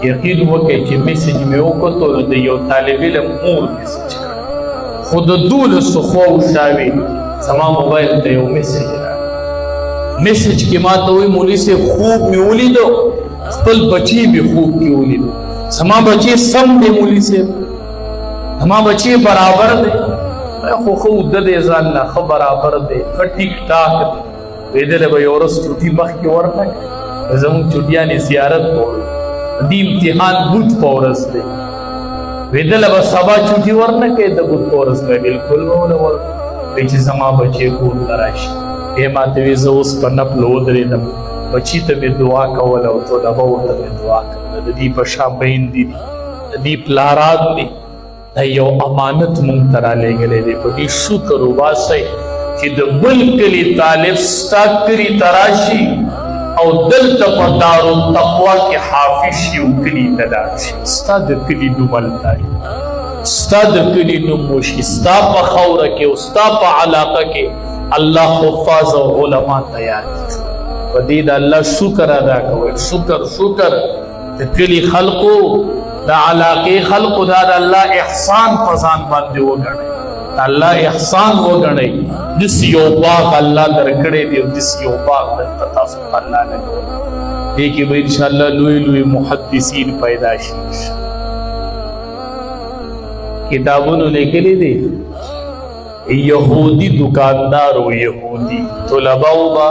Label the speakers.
Speaker 1: یقین وکړئ چې میسج مې وکتو د یو طالب علم مور میسج کړ، خو د 12 خواو شاوي زما موبایل ته یو میسج راغی. میسج کې ما ته وایي مولوي صاحب خوب مې ولیدو، خپل بچی مې خوب کې ولیدو، زما بچی سم دی مولوي صاحب، زما بچی برابر دی، خو د دې ځان نه ښه برابر دی، ښه ټیک ټاک دی. ویدلی به یو ورځ چوټي مخکې ورته زموږ چوټیانې زیارت کوو، دی امتحان بوت په ورځ دی، ویدله به سبا چوټي ورنه کوي، د بوت په ورځ به بلکل به ونه ورکړي چې زما بچی کور ته راشي. ای ما ته وایي زه اوس په نفل ودرېدم، بچي ته مې دعا کوله او طلبه ورته مې دعا کوله، د دې په شا میندې دي، د دې پلاران دي، دا یو امانت مونږ ته رالیږلی دی. په دې شکر وباسئ چې د بل کلي طالب ستا کلي ته راشي او دلته په دارالتقوا کې حافظ شي او کلي ته لاړ شي، ستا د کلي نوم هلته وي، ستا د کلي نوم وشي، ستا په خاوره کې او ستا په علاقه کې الله حفاظ او علما تیار کړي. په دې د الله شکر ادا کوئ، شکر د کلي خلقو د علاقې خلقو دا د الله احسان په ځان باندې وګڼئ، الله احسان وګڼئ. داسې یو باغ الله درکړی دی او داسې یو باغ دلته تاسو ته الله لګولی، دې کې به انشاءالله لوی لوی محدثین پیدا شي. کتابونو لیکلی دی یهودي دکاندار و یهودي طلباو به